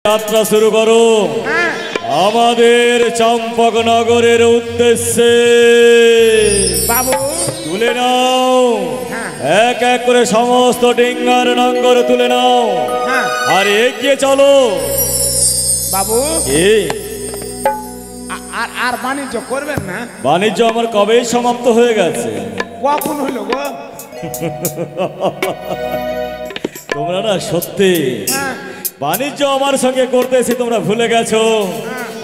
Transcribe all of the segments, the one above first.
যাত্রা শুরু করো আমাদের চম্পকনগরের উদ্দেশ্যে। বাবু তুলে নাও, এক এক করে সমস্ত ডিঙ্গার নঙ্গর তুলে নাও আর এগিয়ে চলো। বাবু এই আর বাণিজ্য করবেন না? বাণিজ্য আমার কবেই সমাপ্ত হয়ে গেছে। কখন হইল গো? তোমরা না সত্যি বাণিজ্য আমার সঙ্গে করতেছি, তোমরা ভুলে গেছো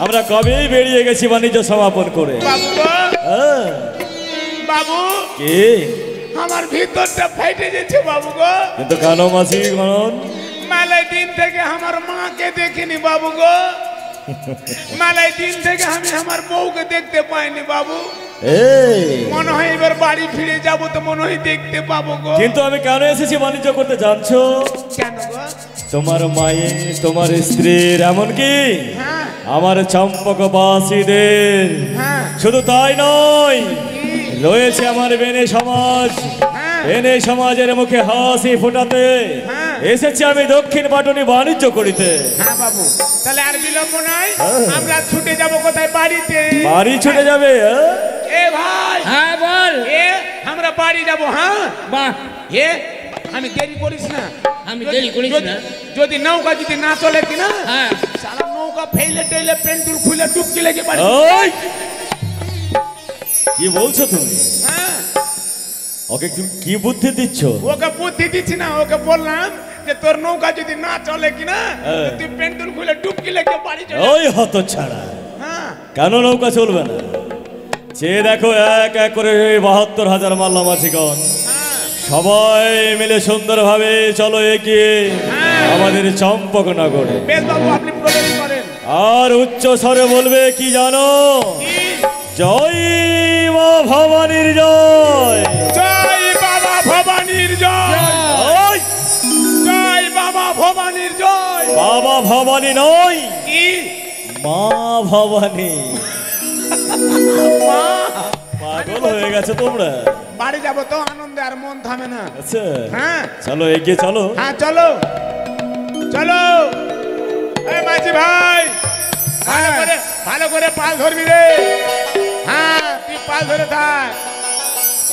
আমরা কবেই বেরিয়ে গেছি বাণিজ্য সমাপন করে। বাবু বাবু কি আমার ভিতরটা ফাইটে যাচ্ছে বাবু গো। কিন্তু কেন মাসি গণন? মেলায় দিন থেকে আমার মাকে দেখিনি বাবু গো। মেলায় দিন থেকে আমি আমার বউকে দেখতে পাইনি বাবু। মনে হয় এবার বাড়ি ফিরে যাব তো মনে হয় দেখতে পাবো গো। কিন্তু আমি কেন এসেছি বাণিজ্য করতে জানছো? কেন গো? তোমার মায়ের, তোমার স্ত্রীর, এমনকি আমার চম্পকবাসীদের শুধু তাই নয়, রয়েছে আমার বেনে সমাজ। বেনে সমাজের মুখে হাসি ফোটাতে এসেছি আমি দক্ষিণ পাটনি বাণিজ্য করিতে। হ্যাঁ বাবু, তাহলে আর বিলম্ব নাই, আমরা ছুটে যাব কোথায়? বাড়িতে। বাড়ি ছুটে যাবে? এ ভাই, হ্যাঁ বল। আমরা বাড়ি যাব। হ্যাঁ বাহ, আমি দেরি করিস না। আমি দেরি করিস না। যদি নৌকা যদি না চলে কিনা, হ্যাঁ সারা নৌকা ফেলে টেলে পেন্টুল খুলে ডুবকি লেগে বাড়ি। কি বলছো তুমি? হ্যাঁ, ওকে তুমি কি বুদ্ধি দিচ্ছ? ওকে বুদ্ধি দিচ্ছি না, ওকে বললাম যে তোর নৌকা যদি না চলে কিনা তুই পেন্টুল খুলে ডুবকি লেগে বাড়ি চলে। ওই হতচ্ছাড়া, হ্যাঁ কেন নৌকা চলবে না? সে দেখো এক এক করে ৭২,০০০ মাল্লা মাঝিগণ সবাই মিলে সুন্দরভাবে চলো এগিয়ে আমাদের চম্পকনগরে। বেশ বাবু, আপনি প্রবেশ করেন। আর উচ্চ স্বরে বলবে কি জানো? জয় মা ভবানীর জয়। জয় বাবা ভবানীর জয়। জয় বাবা ভবানীর জয়। বাবা ভবানী নয়, কি মা ভবানী। মা, পাগল হয়ে গেছে তোমরা। বাড়ি যাব তো আনন্দে আর মন থামে না। আচ্ছা হ্যাঁ চলো এগিয়ে চলো। হ্যাঁ চলো চলো। এই মাঝি ভাই, ভালো করে পাল ধরবি রে। হ্যাঁ তুই পাল ধরে থাক।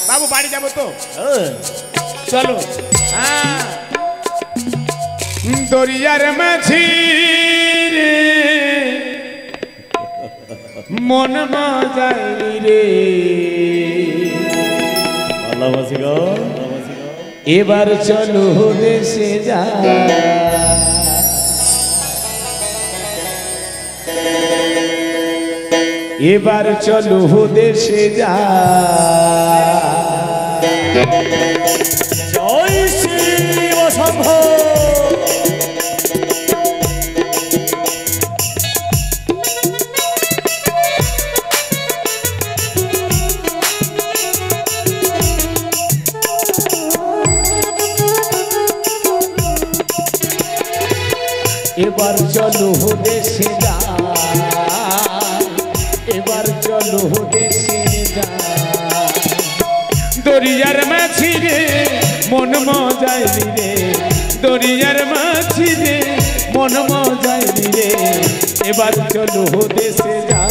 বাবু বাড়ি যাব তো, চলো। হ্যাঁ দরিয়ার মাঝি রে মন মজাই রে। মাল্লা মাঝিগণ এবার চলো দেশে যা। এবার চলো দেশে যা। জয় শিব শম্ভ। এবার চলো দেশে যা। এবার চলো দেশে যা। দরিয়ার মাঝি রে মন মজাই রে। দরিয়ার মাঝি রে মন মজাই রে। এবার চলো দেশে যা।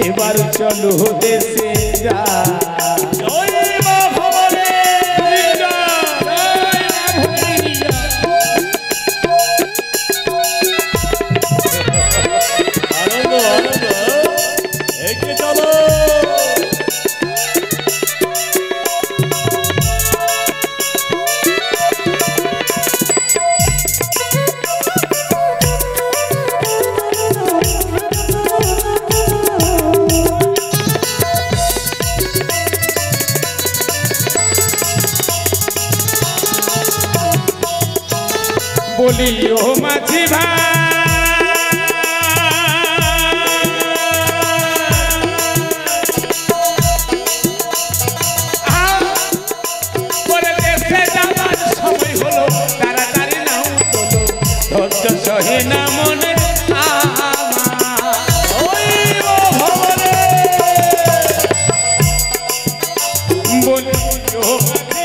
এবার চলো দেশে যা। জয় মা ভবানী। আনন্দ আনন্দ, এগিয়ে চলো। বলি ও মাঝি ভাই, পরে দেশে যাবার সময় হলো, তাড়াতাড়ি নাও তোলো, ধৈর্য সহে না মনে বলি ও মাঝি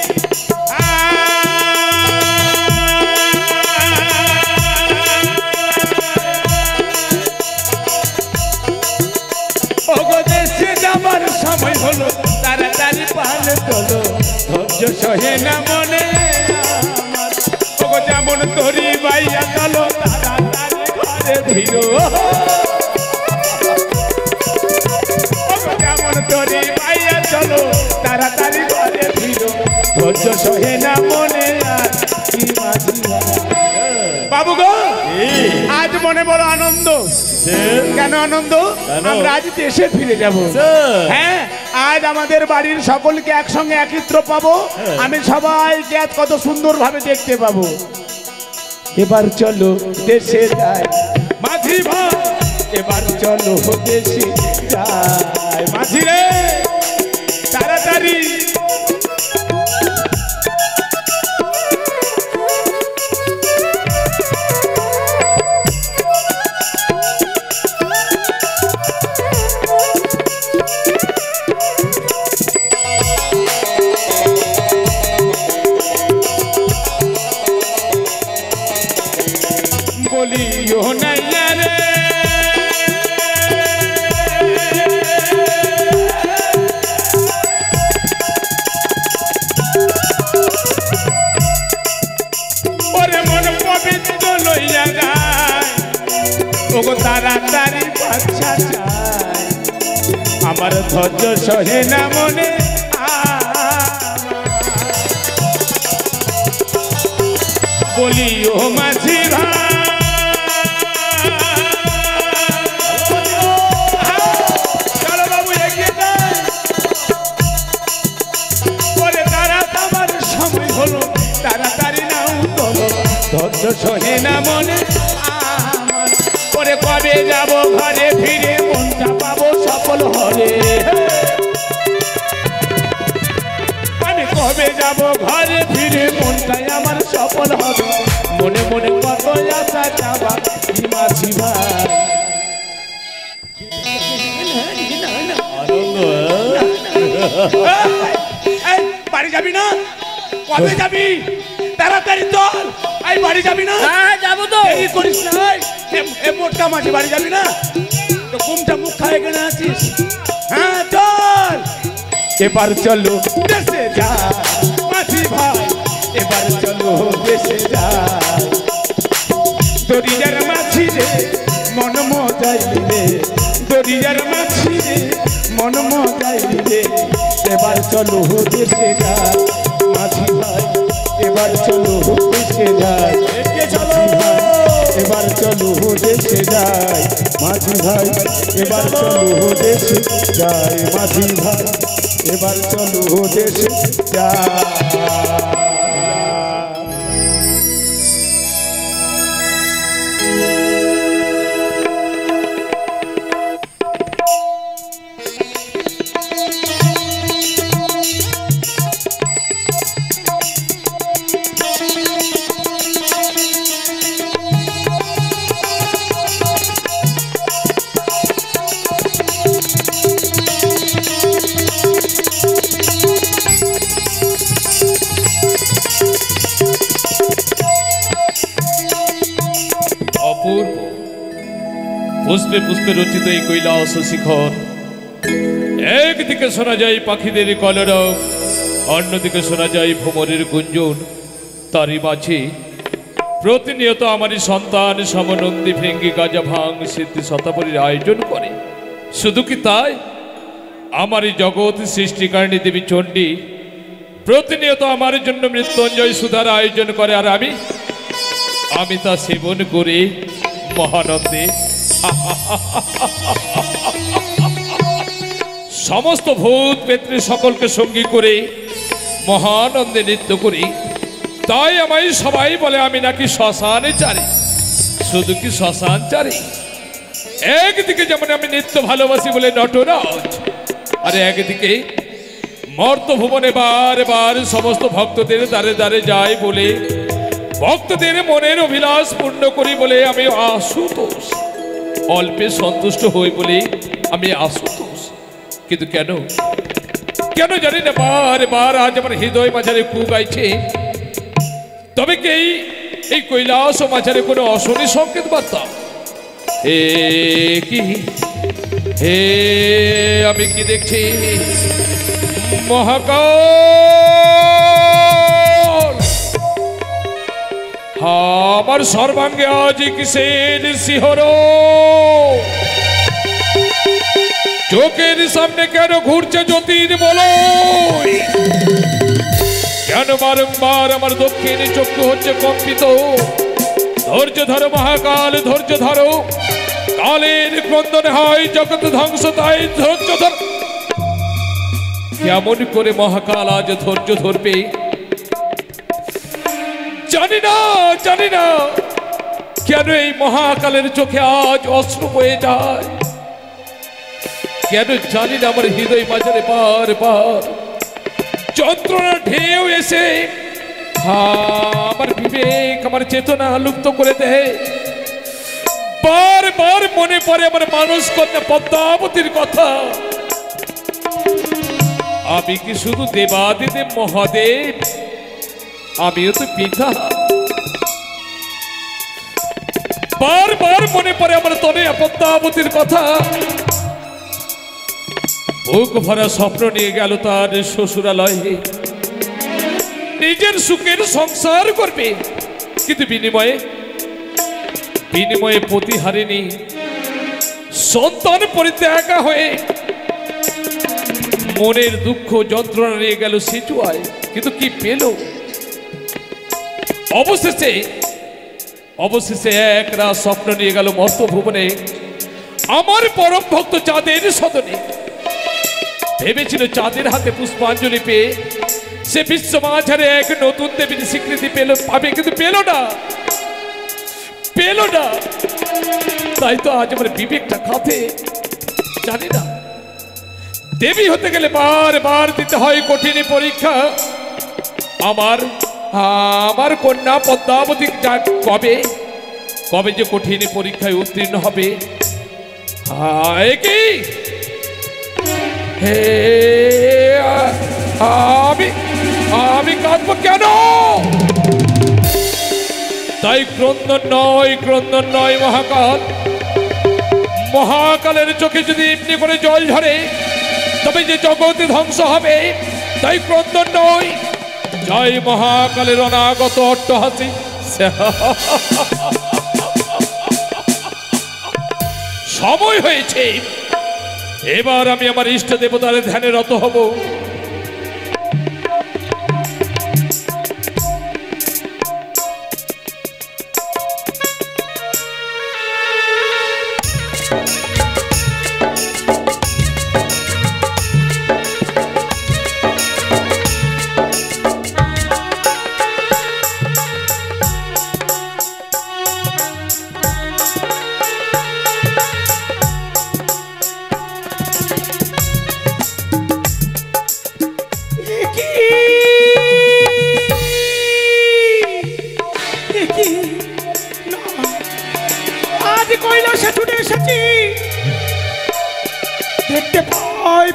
ধৈর্য সহে না মনে আমার। ওগো যেমন তরি বাইয়া চলো তাড়াতাড়ি ঘরে ফিরো। ওগো যেমন তরি বাইয়া চলো তাড়াতাড়ি ঘরে ফিরো। ধৈর্য সহে না মনে আর কি মাঝি ভাই। বাবু গো, আজ মনে বড় আনন্দ। কেন আনন্দ? আমরা আজ দেশে ফিরে যাব। হ্যাঁ, আজ আমাদের বাড়ির সকলকে একসঙ্গে একত্র পাবো। আমি সবাইকে আজ কত সুন্দর ভাবে দেখতে পাবো। এবার চলো দেশে যাই মাঝি ভাই, এবার চলো দেশে যাই মাঝি রে তাড়াতাড়ি। বলিও নাইয়া রে ওরে মন পবিত্র লইয়া গায়। ওগো তাড়াতাড়ি বাচ্চা চায়, আমার ধৈর্য সহে না মনে বলিও মাঝি ভাই। চলো বাবু এগিয়ে যাই। ওরে তাড়াতাড়ি আমার সময় হলো, তাড়াতাড়ি নাও চলো। ধৈর্য সহে না মনে আমার। ওরে কবে যাব ঘরে ফিরে, মনটা পাবো সফল হলে। আমি কবে যাব ঘরে ফিরে, মনটাই আমার সফল হবে। মনে মনে কত আশা যাবা মাঝি ভাই। বাড়ি যাবি না? কবে যাবি? তাড়াতাড়ি চল। এই বাড়ি যাবি না? হ্যাঁ যাবো তো। এই করিস না। এ মোটা মাঝি বাড়ি যাবি না? তো ঘুমটা মুখ খায় কেন আছিস? হ্যাঁ চল। এবার চলো দেশে যাই মাঝি ভাই, এবার চলো দেশে যাই। দরিয়ার মাঝি রে মন মজাইলি রে, দরিয়ার মাঝি রে মন মজাইলি রে। এবার চলো দেশে যাই মাঝি ভাই, এবার চলো দেশে যাই। এবার চলো দেশে যাই মাঝি ভাই, এবার চলো দেশে যাই মাঝি ভাই, এবার চলো দেশে যাই। অপূর্ব পুষ্পে পুষ্পে রচিত এই কৈলাস শিখর। একদিকে শোনা যায় পাখিদের কলরব, অন্যদিকে শোনা যায় ভ্রমরের গুঞ্জন। তারই মাঝে প্রতিনিয়ত আমারই সন্তান সমনন্দী ভেঙ্গি গাজা ভাং সিদ্ধি শতাবলীর আয়োজন করে। শুধু কি তাই, আমার এই জগৎ সৃষ্টিকারিণী দেবী চণ্ডী প্রতিনিয়ত আমার জন্য মৃত্যুঞ্জয় সুধার আয়োজন করে, আর আমি তা সেবন করে মহানন্দে সমস্ত ভূত পেত্রী সকলকে সঙ্গী করে মহানন্দে নৃত্য করি। তাই আমায় সবাই বলে আমি নাকি শ্মশানে চারি। শুধু কি শ্মশান চারি, একদিকে যেমন আমি নৃত্য ভালোবাসি বলে নটরাজ, আর একদিকে মর্ত ভুবনে বার বার সমস্ত ভক্তদের দ্বারে দ্বারে যাই বলে ভক্তদের মনের অভিলাষ পূর্ণ করি বলে আমি আশুতোষ, অল্পে সন্তুষ্ট হই বলে আমি আশুতোষ। কিন্তু কেন কেন জানি না বার বার আজ আমার হৃদয় মাঝারে কু গাইছে। তবে কি এই কৈলাস ও মাঝারে কোনো অশনি সংকেত বার্তা? কি হে আমি কি দেখছি? মহাকাল আমার সর্বাঙ্গে আজ কিসের শিহর, চোখের সামনে কেন ঘুরছে জ্যোতির বলো, কেন বারংবার আমার দক্ষিণ চক্ষু হচ্ছে কম্পিত। ধৈর্য ধরো মহাকাল, ধৈর্য ধরো, কালের ক্রন্দনে হয় জগৎ ধ্বংস, তাই ধৈর্য ধর। কেমন করে মহাকাল আজ ধৈর্য ধরবে জানি না, জানি না কেন এই মহাকালের চোখে আজ অশ্রু বয়ে যায়, কেন জানি না আমার হৃদয় মাঝারে বার বার যন্ত্রণা ঢেউ এসে আমার বিবেক, আমার চেতনা লুপ্ত করে দেয়। বারবার মনে পড়ে আমার মানুষ কন্যা পদ্মাবতীর কথা। আমি কি শুধু দেবাদিদেব মহাদেব, আমিও তো পিতা। বারবার মনে পড়ে আমার তনয়া পদ্মাবতীর কথা। বুক ভরা স্বপ্ন নিয়ে গেল তার শ্বশুরালয়ে, নিজের সুখের সংসার করবে, কিন্তু বিনিময়ে বিনিময়ে প্রতিহারিণী সন্তান পরিত্যাগা হয়ে মনের দুঃখ যন্ত্রণা নিয়ে গেল সিটুয়ায়, কিন্তু কি পেল? অবশেষে অবশেষে এক রাত স্বপ্ন নিয়ে গেল মর্ত ভুবনে, আমার পরম ভক্ত চাঁদের সদনে। ভেবেছিল চাঁদের হাতে পুষ্পাঞ্জলি পেয়ে সে বিশ্ব মাঝারে এক নতুন দেবীর স্বীকৃতি পাবে, কিন্তু পেল না, পেল না। তাই তো আজ আমার বিবেকটা কাঁপে। জানি না, দেবী হতে গেলে বারবার দিতে হয় কঠিন পরীক্ষা। আমার আমার কন্যা পদ্মাবতী কবে কবে যে কঠিন পরীক্ষায় উত্তীর্ণ হবে। কি হে আমি আমি কাঁদবো কেন? তাই ক্রন্দন নয়, ক্রন্দন নয় মহাকাল। মহাকালের চোখে যদি এমনি করে জল ঝরে তবে যে জগতে ধ্বংস হবে, তাই ক্রন্দন নয়। জয় মহাকালের অনাগত অট্টহাসি। সময় হয়েছে, এবার আমি আমার ইষ্ট দেবতার ধ্যানে রত হব।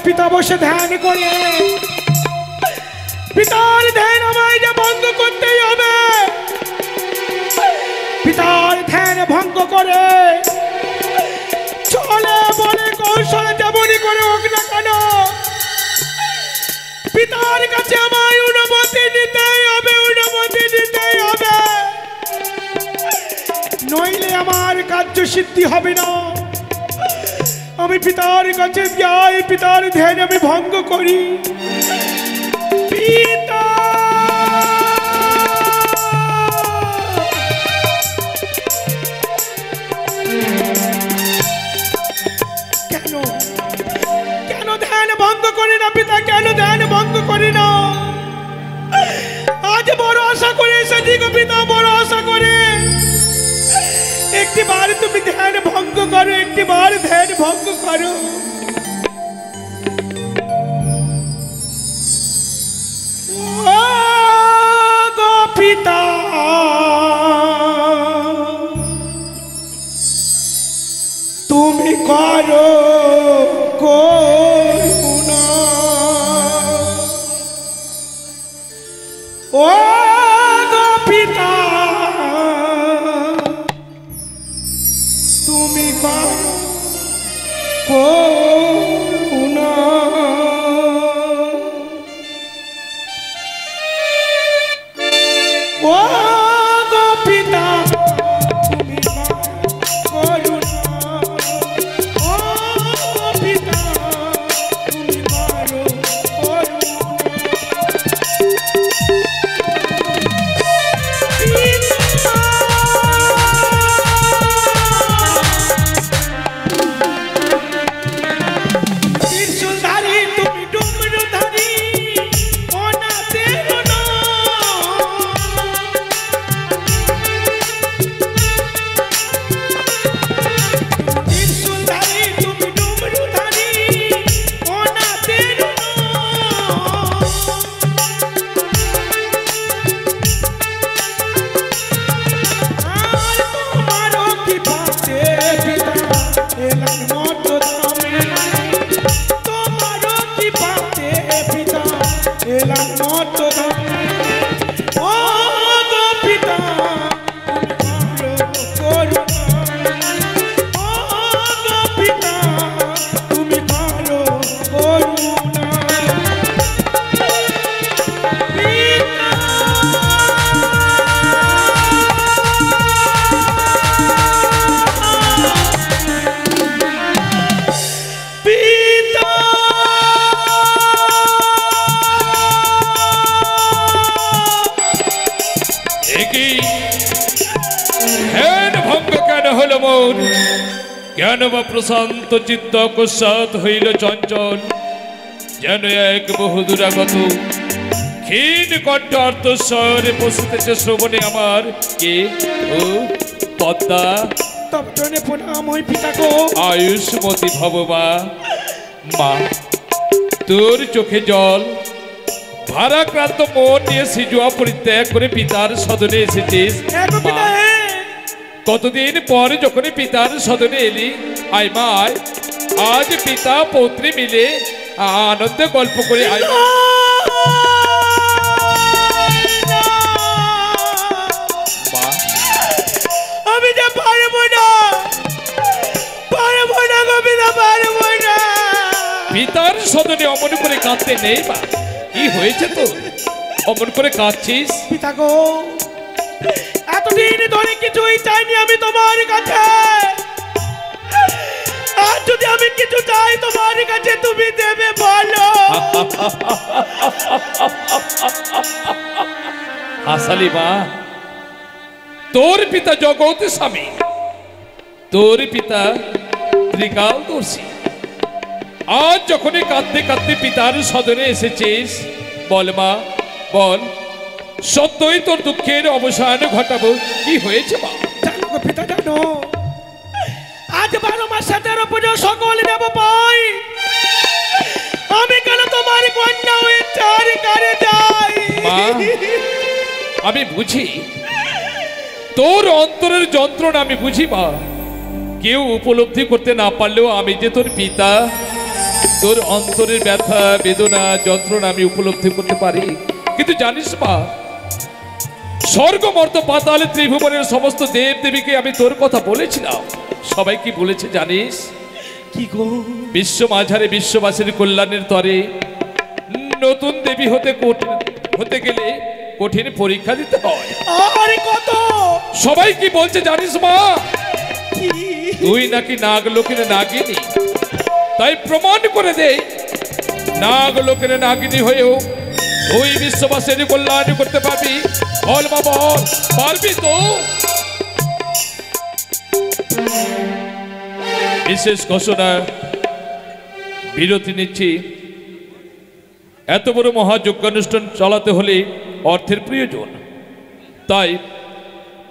পিতা বসে ধ্যান করে, পিতার ধ্যান আমায় যে ভঙ্গ করতেই হবে। পিতার ধ্যান ভঙ্গ করে চলে বলে কৌশলে যেমনই করে হোক না কেন, পিতার কাছে আমায় অনুমতি নিতেই হবে, অনুমতি নিতেই হবে, নইলে আমার কার্য সিদ্ধি হবে না। আমি পিতার কাছে যাই, পিতার ধ্যান আমি ভঙ্গ করি। পিতা কেন কেন ধ্যান ভঙ্গ করি না? পিতা কেন ধ্যান ভঙ্গ করি না? আজ বড় আশা করে এসেছি গো পিতা, বড় আশা করে। একটি বার তুমি ধ্যান ভঙ্গ করো, একটি বার ধ্যান ভঙ্গ করো। ও গো পিতা, তুমি করো করুণা। ও গো পিতা, তুমি করো করুণা। ও গো পিতা, মন কেন বা প্রশান্ত চিত্ত অকস্মাৎ হইল চঞ্চল, যেন এক বহু দূরাগত ক্ষীণ কণ্ঠ অর্থস্বরে বসিতেছে শ্রবণে আমার। কে? ও পদ্মা। তব চরণে প্রণাম ওই পিতা গো। আয়ুষ্মতী ভববা। মা, তোর চোখে জল, ভারাক্রান্ত মন নিয়ে সিজুয়া পরিত্যাগ করে পিতার সদনে এসেছিস। এগো পিতা মা, হে। কতদিন পরে যখনই পিতার সদনে এলি, আয় মা আয়। আজ পিতা পৌত্রী মিলে আনন্দে গল্প করে আয় মা। মা, আমি যে পারবো না, পারবো না গো পিতা, পারবো না। পিতার সদনে অমন করে কাঁদতে নেই মা। কি হয়েছে তো অমন করে কাঁদছিস? পিতা গো, এতদিন ধরে কিছুই চাইনি আমি তোমার কাছে। আর যদি আমি কিছু চাই তোমার কাছে, তুমি দেবে বলো। হাসালি মা, তোর পিতা জগৎ স্বামী, তোর পিতা ত্রিকালদর্শী। আজ যখনই কাঁদতে কাঁদতে পিতার সদনে এসেছিস, বল মা বল, সত্যই তোর দুঃখের অবসান ঘটাবো। কি হয়েছে মা? জানো গো পিতা, জানো আজ 12 মাসে 13 পুজো সকল দেব পাই। আমি কেন তোমার কন্যা হয়ে চার কারে যাই? মা, আমি বুঝি তোর অন্তরের যন্ত্রণা, আমি বুঝি মা। কেউ উপলব্ধি করতে না পারলেও আমি যে তোর পিতা, তোর অন্তরের ব্যথা বেদনা যন্ত্রণা আমি উপলব্ধি করতে পারি। কিন্তু জানিস মা, স্বর্গ মর্ত পাতাল ত্রিভুবনের সমস্ত দেব দেবীকে আমি তোর কথা বলেছিলাম। সবাই কি বলেছে জানিস? কি গো? বিশ্ব মাঝারে বিশ্ববাসীর কল্যাণের তরে নতুন দেবী হতে গেলে কঠিন পরীক্ষা দিতে হয়। আরে কত সবাই কি বলছে জানিস মা? কি? তুই নাকি নাগলোকের নাগিনী। তাই প্রমাণ করে দে, নাগলোকের নাগিনী হয়েও তুই বিশ্ববাসীর কল্যাণ করতে পারবি। বল মা বল, পারবি তো? বিশেষ ঘোষণা, বিরতি নিচ্ছি। এত বড় মহাযজ্ঞানুষ্ঠান চালাতে হলে অর্থের প্রয়োজন। তাই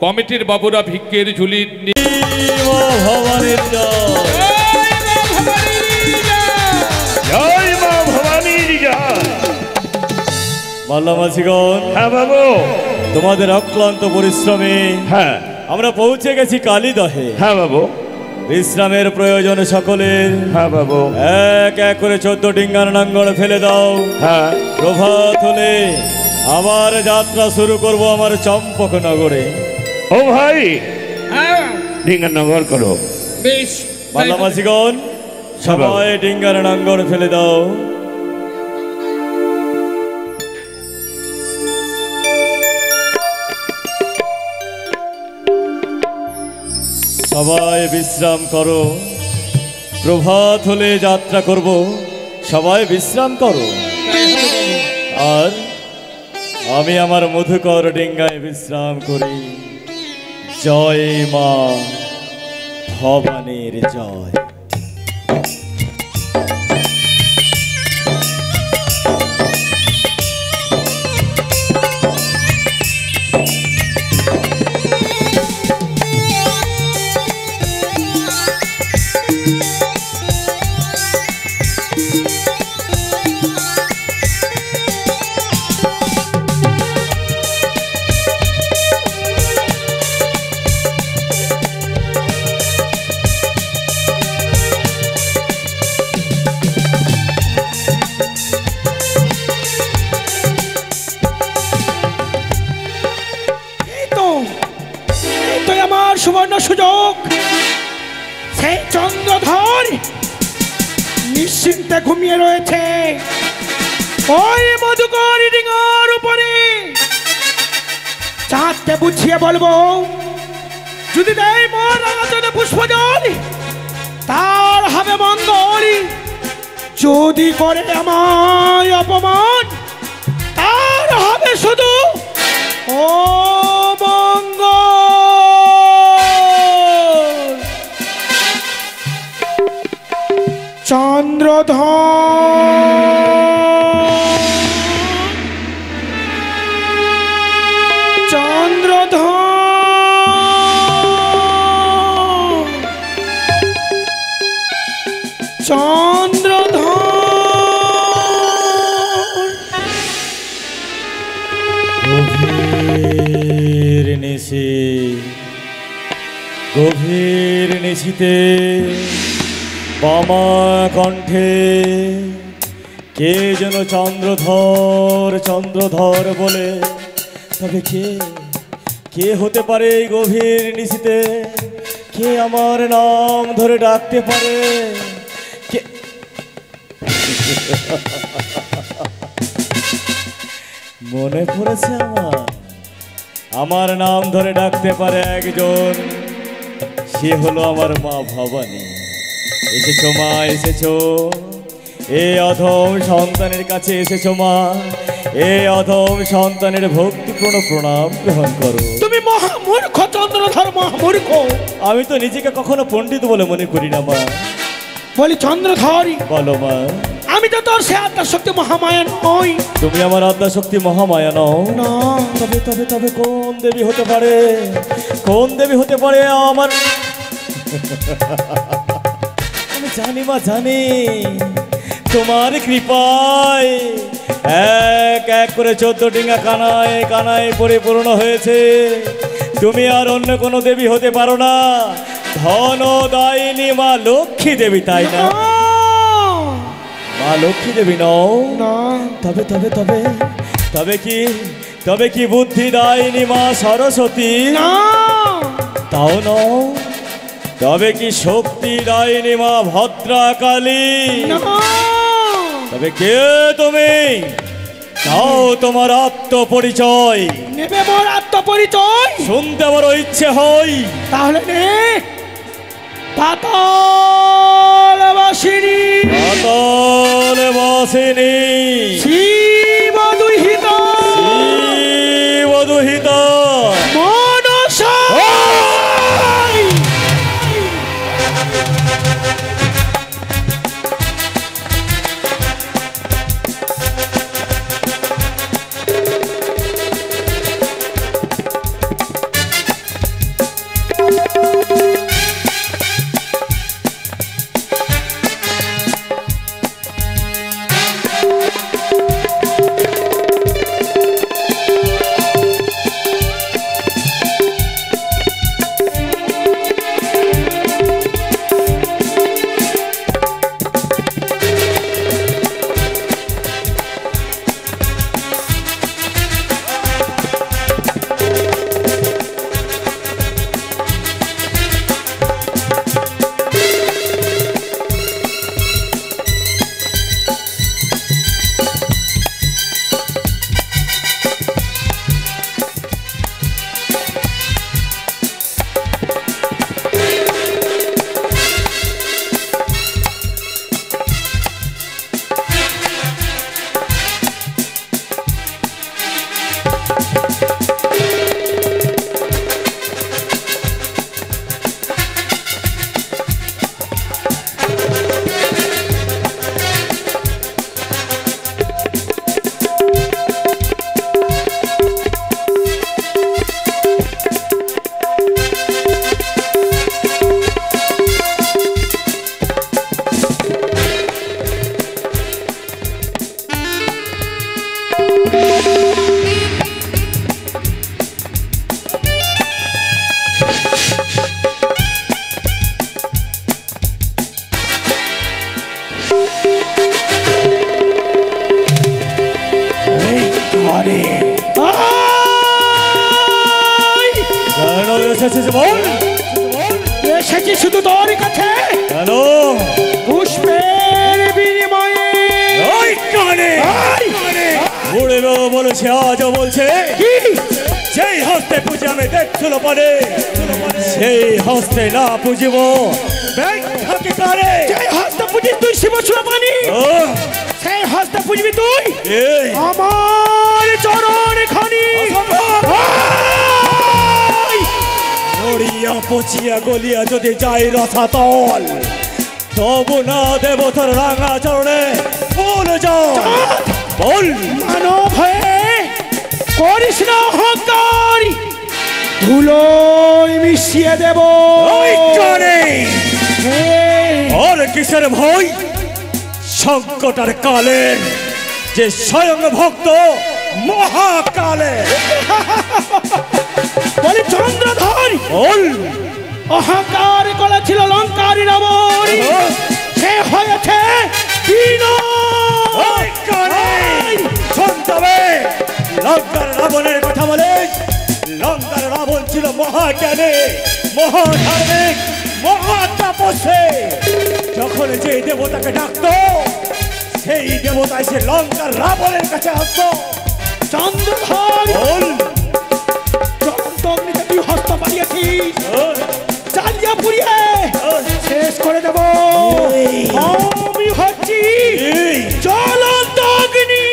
কমিটির বাবুরা ভিক্ষের ঝুলি মা ভবানীর জয়। জয় মা ভবানীর জয়। মাল্লামাছিগণ, হ্যাঁ বাবু। তোমাদের অক্লান্ত পরিশ্রমে হ্যাঁ আমরা পৌঁছে গেছি কালীদহে। হ্যাঁ বাবু। বিশ্রামের প্রয়োজন সকলের। হ্যাঁ বাবু। এক এক করে 14 ডিঙ্গার নাঙ্গল ফেলে দাও। হ্যাঁ প্রভাত হলে আবার যাত্রা শুরু করব আমার চম্পকনগরে। ও ভাই, ডিঙ্গার নগর করো। বেশ মাল্লামাছিগণ, সবাই ডিঙ্গার নাঙ্গল ফেলে দাও। সবাই বিশ্রাম করো, প্রভাত হলে যাত্রা করব। সবাই বিশ্রাম করো। আর আমি আমার মধুকর ডিঙ্গায় বিশ্রাম করি। জয় মা ভবানীর জয়। সুবর্ণ সুযোগ। সেই চন্দ্রধর নিশ্চিন্তে ঘুমিয়ে রয়েছে ওই মধুকর ডিঙার উপরে। চাঁদকে বুঝিয়ে বলবো, যদি দেয় মোর রাঙাচনে পুষ্পজল, তার হবে মঙ্গল। যদি করে আমায় অপমান, তার হবে শুধু অমঙ্গল। গভীর নিশি, গভীর নিশিতে বামা কণ্ঠে কে যেন চন্দ্রধর চন্দ্রধর বলে। তবে কে কে হতে পারে এই গভীর নিশিতে? কে আমার নাম ধরে ডাকতে পারে? কে মনে পড়েছে আমার নাম ধরে ডাকতে পারে একজন, সে হলো আমার মা ভবানী। এসেছো মা, এসেছো, এ অধম সন্তানের কাছে এসেছো মা। এ অধম সন্তানের ভক্তিপূর্ণ প্রণাম গ্রহণ করো। তুমি মহামূর্খ চন্দ্রধর, মহামূর্খ। আমি তো নিজেকে কখনো পণ্ডিত বলে মনে করি না মা। বলি চন্দ্রধর, বলো মা। আমি তো তোর সে আত্মার শক্তি মহামায়া নই। তুমি আমার আত্মা শক্তি মহামায়া নও না। তবে তবে তবে কোন দেবী হতে পারে? কোন দেবী হতে পারে আমার? আমি জানি মা, জানি তোমার কৃপায় এক এক করে 14 ডিঙা কানায় কানায় পরিপূর্ণ হয়েছে। তুমি আর অন্য কোনো দেবী হতে পারো না। ধন দায়িনী মা লক্ষ্মী দেবী, তাই না? মা লক্ষ্মী দেবী নও? না। তবে তবে তবে তবে কি তবে কি বুদ্ধি দায়িনী মা সরস্বতী? না। তাও নও? তবে কি শক্তি দায়িনী মা ভদ্রাকালী? না। তবে কে তুমি? তাও তোমার আত্মপরিচয়। নেবে মোর আত্মপরিচয়? শুনতে বড় ইচ্ছে হয়। তাহলে নে। পাতালবাসিনী, পাতালবাসিনী, শিবদুহিতা, শিবদুহিতা, মনসা। এসেছি শুধু তোর কাছে। কেন? পুষ্পের বিনিময়ে। ওই কানে উড়েব বলেছে, আজও বলছে সেই হস্তে পুজো আমি দেখছিল পারে, সেই হস্তে না পুজিব ব্যাখ্যাকে কারে? সেই হস্তে পুজিস তুই শিব সুরপানি, সেই হস্তে পুজবি তুই আমার চরণ খানি। নড়িয়া পচিয়া গলিয়া যদি যাই রসাতল, তবু না দেব তোর রাঙা চরণে ফুল জল। বল মানব হয়ে করিস না অহংকার, ধুলোয় মিশিয়ে দেব। ওই কানে হে, ওর কিসের ভয়? সংকটার কালের যে স্বয়ং ভক্ত মহাকালের। বলি চন্দ্রধর, বল অহংকার করেছিল লঙ্কারী রাবণ, সে হয়েছে ওই কানে শুনতে হবে। লঙ্কার রাবণের কথা বলিস? লঙ্কার রাবণ ছিল মহাজ্ঞানী, মহাধার্মিক, মহাতাপসী। যখন যে দেবতাকে ডাকতো সেই দেবতা এসে লঙ্কার রাবণের কাছে আসতো। চন্দ্রধর, বল অগ্নিতে তুই হস্ত পাঠিয়েছিস, বল, চালিয়ে পুড়িয়ে বল। শেষ করে দেব। আমি হচ্ছি এই, জ্বলন্ত অগ্নি,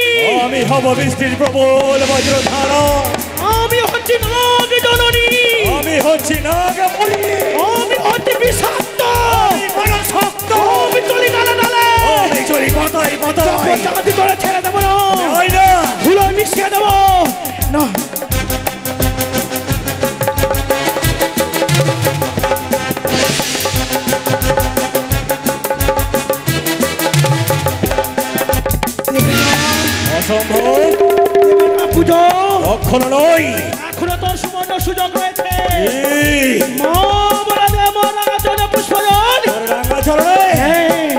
আমি হব বৃষ্টির প্রবল বজ্রধারা, আমি হচ্ছি নাগ জননী, আমি হচ্ছি নাগমণি, আমি হচ্ছি বিষাক্ত, আমি বড় শক্ত, আমি চলি ডালে ডালে, আমি চলি পাতায় পাতায়। জাতি করে ছেড়ে দেবো না, হয় না ধুলোয় মিশিয়ে দেবো না। অসম্ভব, দেবে না পুজো, কখনো নয়। এখনো তোর সুবর্ণ সুযোগ রয়েছে। এই, মা বলে দে মরা জনে পুষ্পজন, তোর রাঙা চরণে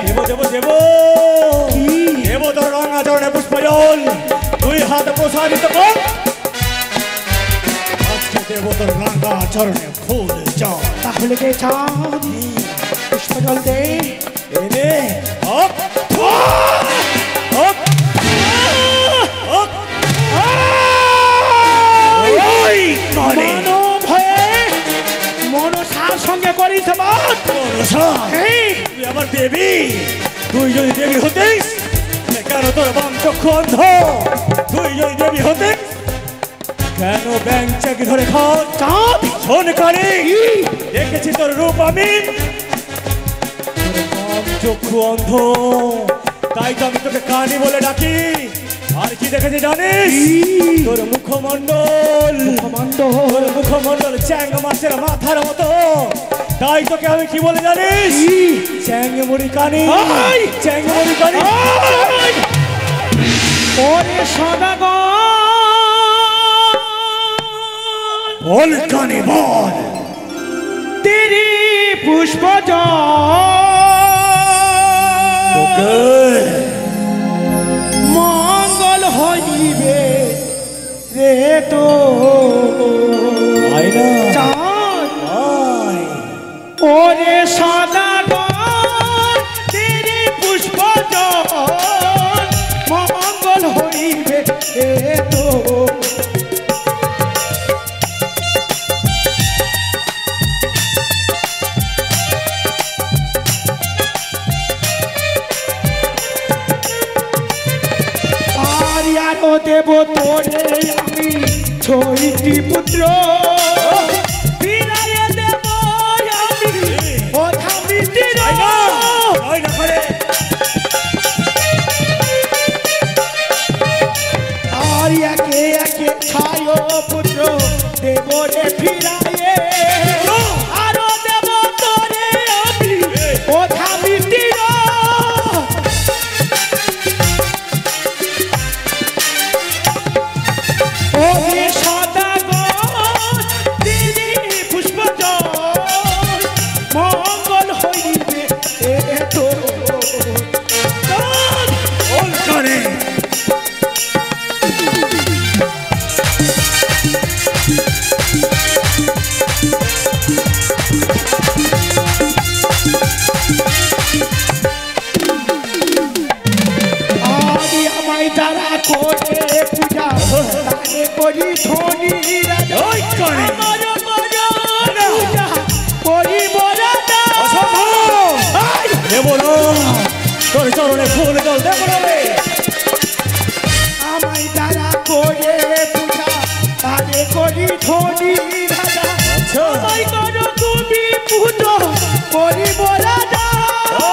দেব দেব দেব দেব তোর রাঙা চরণে পুষ্পজল। দুই হাত প্রসারিত কর, আজকে দেব তোর রাঙা চরণে ফুল জল। তাহলে কে চাঁদ পুষ্পজল দে। এনে হপ হপ হপ। ওই কানে মানব হয়ে মনসার সঙ্গে করিস বাদ। মনসা, তুই আমার দেবী। তুই যদি দেবী হতিস কেন তোর বাম চক্ষু অন্ধ? তুই যদি দেবী হতিস কেন ব্যাং চাকি ধরে খান? চাঁদ শোন কানে, দেখেছি তোর রূপ আমি, তোর বাম চক্ষু অন্ধ, তাই তো আমি তোকে কানি বলে ডাকি। আর কি দেখেছি জানিস? তোর মুখমণ্ডল, তোর মুখমণ্ডল চ্যাং মাছের মাথার মতো, তাই তোকে আমি কি বলে জানিস? চ্যাং মুড়ি কানি, চ্যাং মুড়ি কানি। ওরে সদাগর, বল কানি বল। তেরি পুষ্পজল মঙ্গল হইবে রে তো আয়না চাঁদ। আয়। ওরে সদাগর, তেরি পুষ্পজল মঙ্গল হইবে রে তো। আরো দেব তোরে আমি ছয়টি পুত্র, ফিরাইয়ে দেব আমি ওঠা মিত্র। আয়না করে আর একে একে ছায় পুত্র দেব রে ফিরাইয়ে, আরো দেব তোরে আমি ওঠা মিত্র। ওরে সদাগর, দিদি পুষ্পজল মঙ্গল হইবে এত। বল কানে আদি আমায় যারা করে পূজা তাকে করি ধনী রাজা। ওই কানে আমার করো পূজা করিব রাজা। অসম্ভব, দেব না তোর চরণে ফুল জল দেব না রে। আমায় যারা করে পূজা তাকে করি ধনী রাজা। আচ্ছা আমায় করো তুমি পূজা করিব রাজা। ও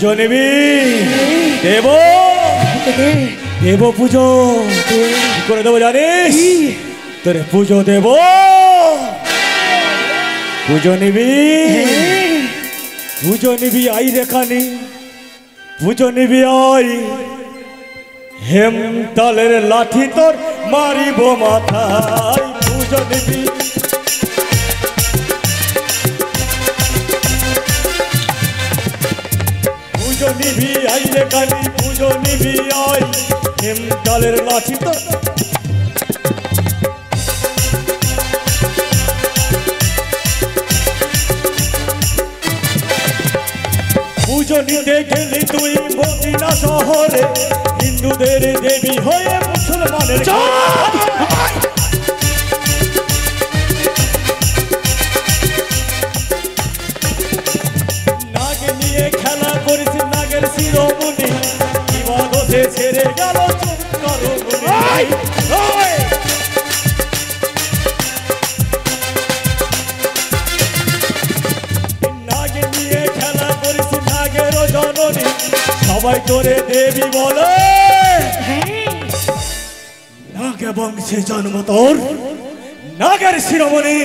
পুজো নিবি দেব দেব পুজো কি করে দেবো জানিস তোরে পুজো দেব পুজো নিবি পুজো নিবি আই রেখানি পুজো নিবি আই হেমতালের লাঠি তোর মারিব মাথায় পুজো নিবি পুজো নিবি আই রেখানি পুজো নিবি আই হেমতালের লাঠি তোর পুজো নিতে গেলি তুই মদিনা শহরে হিন্দুদের দেবী হয়ে মুসলমানের নাগে নিয়ে খেলা করিস নাগের শিরোমণি বিবাদে ছেড়ে গেল চুপ করো নাগে নিয়ে খেলা করিস নাগের জননী সবাই তোরে দেবী বলে নাগে বংশে জন্ম তোর নাগের শিরোমণি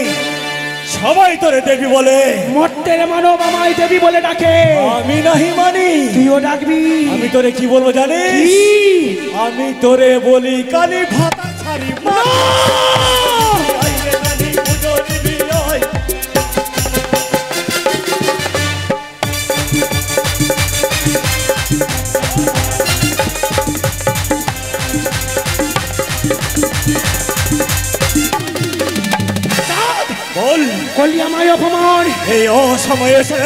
সবাই তোরে দেবী বলে মর্তের মানব আমায় দেবী বলে ডাকে আমি নাহি মানি তুইও ডাকবি আমি তোরে কি বলবো জানিস আমি তোরে বলি কালী ভাতা ছাড়ি পুজো নিবি আয় বল করলি আমায় অপমান এই অসময়ে এসে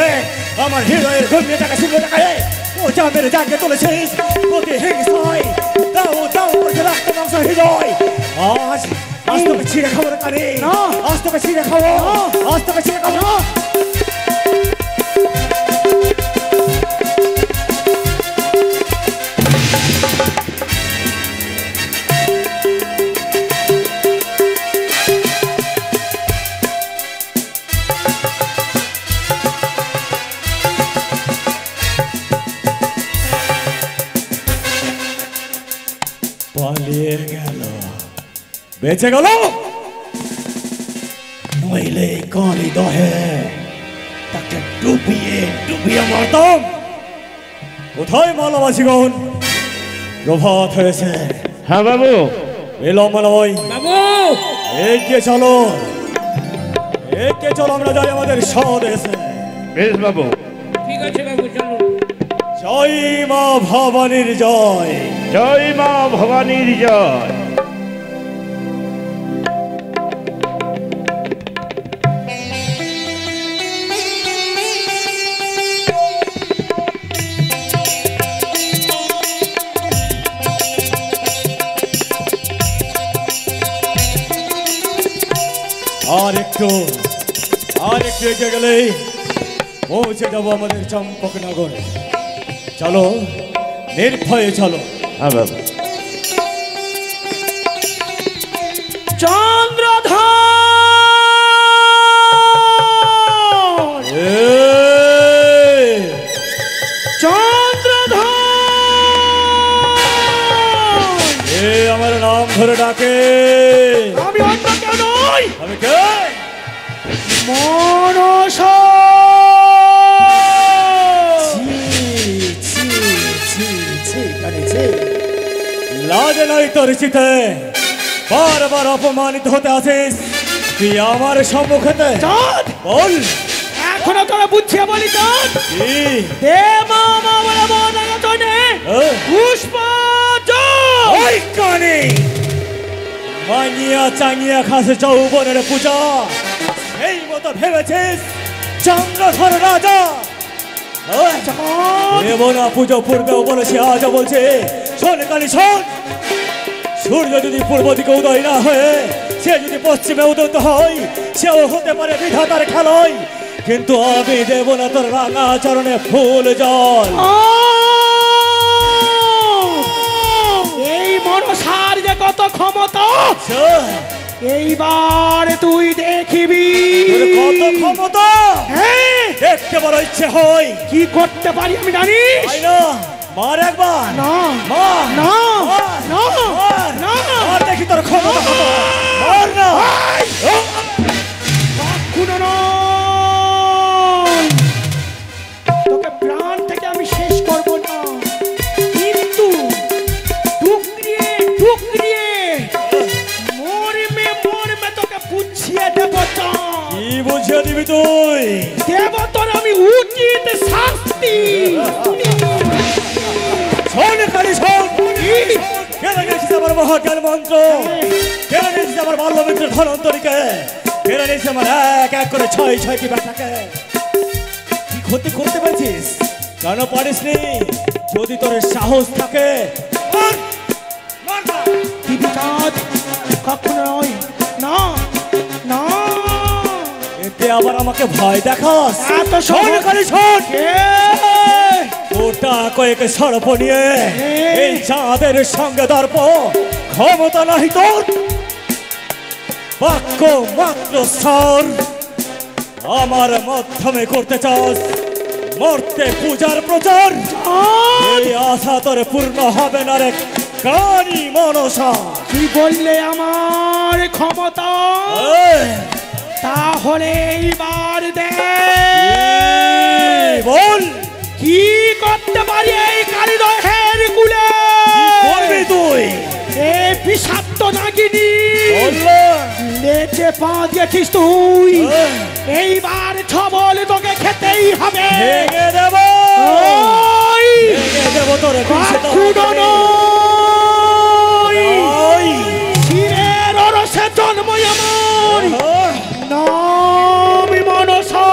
আমার হৃদয়ের গম্ভীর টাকা ছিল টাকায় ও যা মেরে যাকে তুলেছিস প্রতি হিংসায় দাও দাও করে রাখতে মাংস হৃদয় আজ আজ তোকে ছিঁড়ে খাবো রে কানে না। আজ তোকে ছিঁড়ে খাবো আজ তোকে ছিঁড়ে খাবো পালিয়ে গেল বেঁচে গেল নইলে কালি দহে তাকে ডুবিয়ে ডুবিয়ে মারতাম কোথায় মালামাছিগণ প্রভাত হয়েছে হ্যাঁ বাবু বিলম্ব নয় বাবু এগিয়ে চলো এগিয়ে চলো আমরা যাই আমাদের স্বদেশে বেশ বাবু ঠিক আছে বাবু চলো জয় মা ভবানীর জয় জয় মা ভবানীর জয় আর একটু এগিয়ে গেলেই পৌঁছে যাবো আমাদের চম্পকনগরে চলো নির্ভয়ে চলো হ্যাঁ বাবু চন্দ্রধর চন্দ্রধর আমার নাম ধরে ডাকে আমি অন্য কেউ নই আমি কে মনস লাজে নাই তোর চিতে বারবার অপমানিত হতে আসিস তুই আমার সম্মুখেতে চাঁদ বল এখনো তোরা বুঝিয়ে বলি চাঁদ কি দেবা মামলা বদনে পুষ্প ওই কানে মানিয়া চাঙিয়া খাসে চৌবনের পূজা এই মতো ভেবেছিস চন্দ্রধর রাজা দেবনা পুজো পূর্বেও বলেছে আজও বলছে শোন কালী শোন সূর্য যদি পূর্ব দিকে উদয় না হয়ে সে যদি পশ্চিমে উদিত হয় সেও হতে পারে বিধাতার খেলায় কিন্তু আমি দেব না তোর রাঙা চরণে ফুল জল এই মনসার যে কত ক্ষমতা এইবার তুই দেখবি তোর কত ক্ষমতা হ্যাঁ দেখতে বড় ইচ্ছে হয়। কি করতে পারি আমি জানিস তাই না? মার একবার। না মার। না মার। না মার। না মার দেখি তোর ক্ষমতা কত। মার না। কখনো নয়। তোকে প্রাণ থেকে আমি শেষ করব না, কিন্তু টুকরিয়ে টুকরিয়ে মরমে মরমে তোকে বুঝিয়ে দেব। কি বুঝিয়ে দিবি তুই? দেব তোর আমি উচিত শাস্তি। শোন কালী শোন। কেন নিয়েছিস আমার মহাজ্ঞান মন্ত্র? কেন নিয়েছিস আমার বাল্যমিত্র ধনন্তরীকে? কেন নিয়েছিস আমার এক এক করে ছয় ছয়টি ব্যাটাকে? কি ক্ষতি করতে পারছিস? কেন পারিসনি? যদি তোর সাহস থাকে মার! মার না! দিদি কাজ কখনো নয়। না না এতে আবার আমাকে ভয় দেখাস? এত শোন কালী শোন। কে? গোটা কয়েক সর্প নিয়ে এই চাঁদের সঙ্গে দর্প ক্ষমতা নাহি তোর। বাক্য মাত্র স্বর আমার মাধ্যমে করতে চাস মর্তে পূজার প্রচার। এই আশা তোর পূর্ণ হবে না রে কানি মনসা। কি বললে আমার ক্ষমতা? এই, তাহলে এইবার দেখ বল কি করতে পারি এই কালিদহের কুলে। কি করবি তুই? এই বিষাক্ত নাগিনী বল না। লেজে পা দিয়েছিস তুই, এই, এইবার ছবল তোকে খেতেই হবে। ভেঙে দেব ওই ভেঙে দেব তোর কখনো নয়। শিরের অরসে জন্মই আমার, নাম মনসা।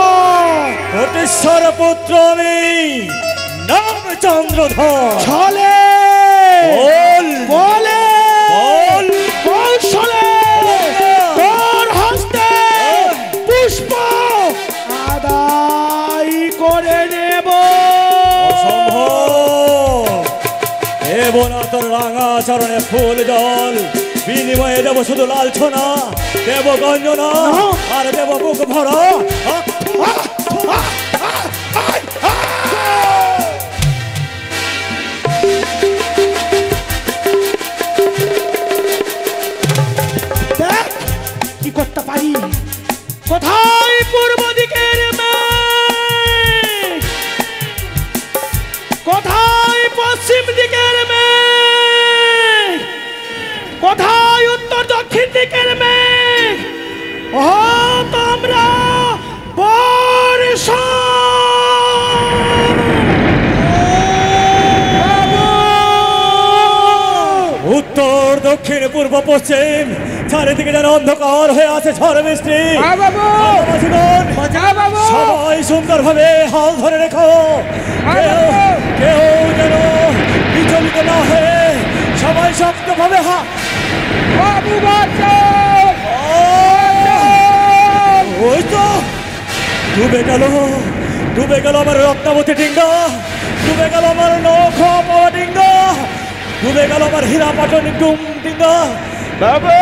কোটেশ্বর পুত্র আমি নাম চন্দ্রধর। ছলে বল বলে বল কৌশলে তোর হস্তে পুষ্প আদায় করে নেব। অসম্ভব। দেব না তোর রাঙা চরণে ফুল জল, বিনিময়ে দেব শুধু লালছনা, দেব গঞ্জনা আর দেব বুক ভরা। দেখ কি করতে পারি। কোথায় পূর্ব দিকের মেঘ, কোথায় পশ্চিম দিকের মেঘ, কোথায় উত্তর দক্ষিণ দিকের মেঘ? ও তোমরা বর্ষা। উত্তর দক্ষিণ পূর্ব পশ্চিম চারিদিকে যেন অন্ধকার হয়ে আছে ঝড় বৃষ্টি। মাঝিগণ, সবাই সুন্দরভাবে হাল ধরে রেখো। কেউ কেউ যেন বিচলিত না হয়ে সবাই শক্তভাবে ওই তো ডুবে গেল আমার রত্নাবতী ডিঙ্গা, ডুবে গেল আমার নখ পাওয়া ডিঙ্গা, ডুবে গেল আমার হীরা পাটন ডুম ডিঙ্গা। বাবু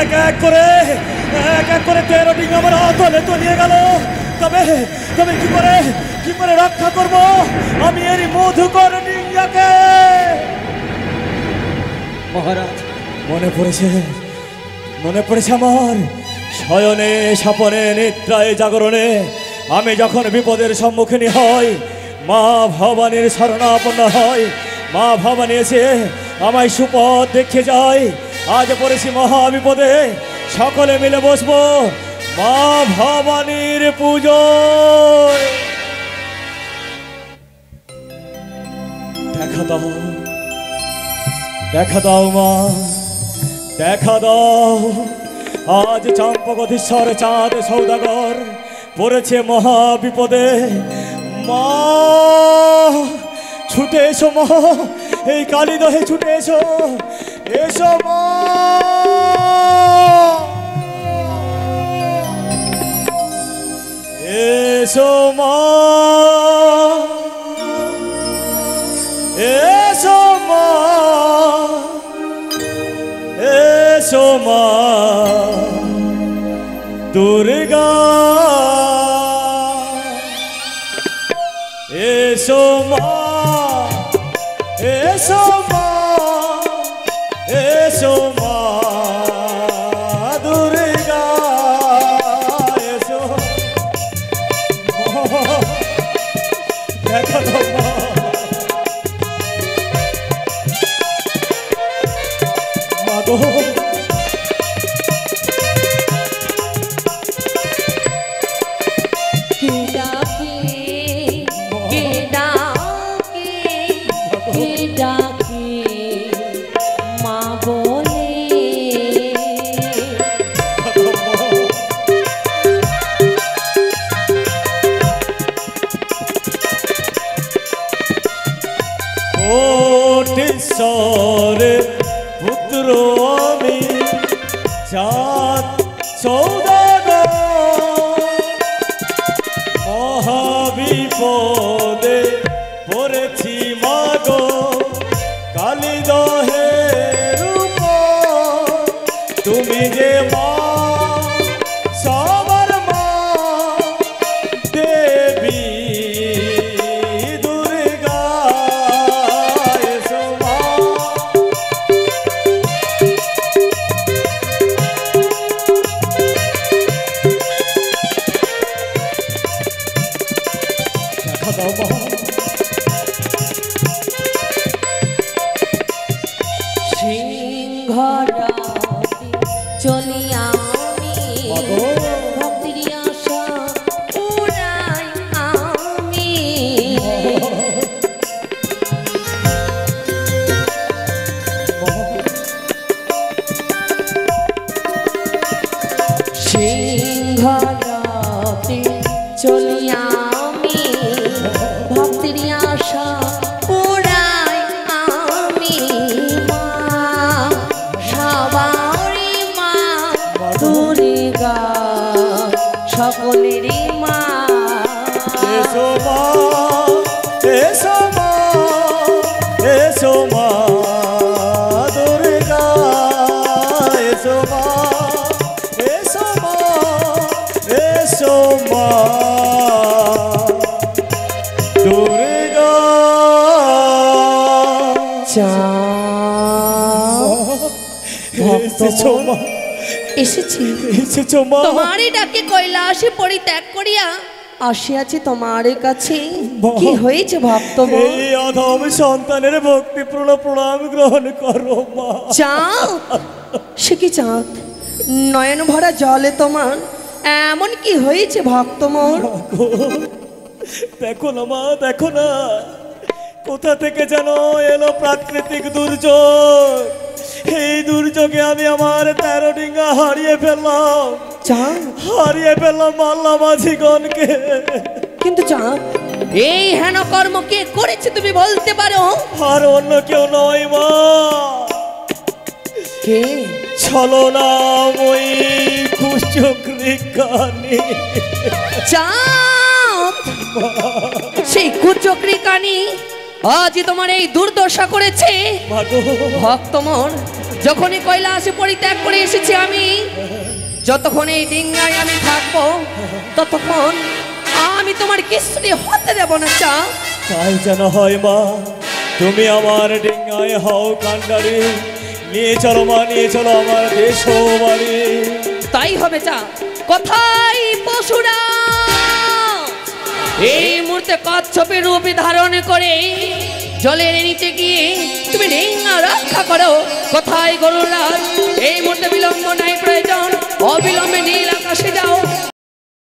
এক এক করে 13 ডিঙ্গা আমার আতলে তলিয়ে গেল। তবে তবে কি করে রক্ষা করব আমি এর মধুকর ডিঙ্গাকে? মহারাজ মনে পড়েছে আমার শয়নে স্বপনে নিদ্রায় জাগরণে আমি যখন বিপদের সম্মুখীন হই, মা ভবানীর শরণাপন্ন হয়। মা ভবানী এসে আমায় সুপথ দেখে যায়। আজ পড়েছি মহা বিপদে, সকলে মিলে বসবো মা ভবানীর পুজো। দেখা দাও মা, দেখা দাও। আজ চম্পকধীশ্বর চাঁদ সৌদাগর পড়েছে মহা বিপদে। মা ছুটে এসো মা, এই কালীদহে ছুটে এসো, এসো মা। এসো মা, এসো মা, এসো এসো মা দুর্গা এসো মা এসো মা এসো মা দুর্গা এসো দেখো তো মা মাগো কোটেশ্বরের পুত্র আমি চাঁদ সৌদাগর মহাবিপদে পড়েছি মাগো কালিদহের উপর তুমি যে মা সবার মা দেবী দুর্গা এসো মা দেখা দাও মা চলিয়া ভক্তির আশা উড়াই আমি সিংহরাতে চলিয়া আমি ভক্তির আশা উড়াই আমি মা সবারই মা দুর্গা সকলেরই মা এসো মা এসো মা এসো মা দুর্গা এসো মা এসো মা এসো মা দুর্গা এসেছো মা এসেছি এসেছো মা তোমারই ডাকে কৈলাসে পরিত্যাগ করিয়া আসিয়াছি তোমার কাছে বাহ। কি হয়েছে ভক্ত এই অধম সন্তানের ভক্তিপূর্ণ প্রণাম গ্রহণ করো মা চাঁদ সে কি চাঁদ নয়ন ভরা জলে তোমার এমন কি হয়েছে ভক্ত মোর দেখো না মা দেখো না কোথা থেকে যেন এলো প্রাকৃতিক দুর্যোগ এই দুর্যোগে আমি আমার 13 ডিঙ্গা হারিয়ে ফেললাম চাঁদ মাল্লা মাঝিগণকে কিন্তু চাঁদ এই হেন কর্ম কে করেছে তুমি বলতে পারো আর অন্য কেউ নয় মা কে ছলনাময়ী কুচক্রিকানি চাঁদ সেই কুচক্রি কানি আজ তোমার এই দুর্দশা করেছে মাগো ভক্ত মোর যখনই কৈলাসে পরিত্যাগ করে এসেছি আমি যতক্ষণ এই ডিঙ্গায় আমি থাকবো ততক্ষণ আমি তোমার কিছুটি হতে দেব না চা তাই যেন হয় মা তুমি আমার ডিঙ্গায় হও কান্ডারি নিয়ে চলো মা নিয়ে চলো আমার দেশ বাড়ি তাই হবে চা কোথায় পশুরা এই মুহূর্তে কচ্ছপের রূপ ধারণ করে জলের নিচে গিয়ে তুমি ডিঙ্গা রক্ষা করো কোথায় গরুরাজ এই মুহূর্তে বিলম্ব নাই প্রয়োজন অবিলম্বে নীল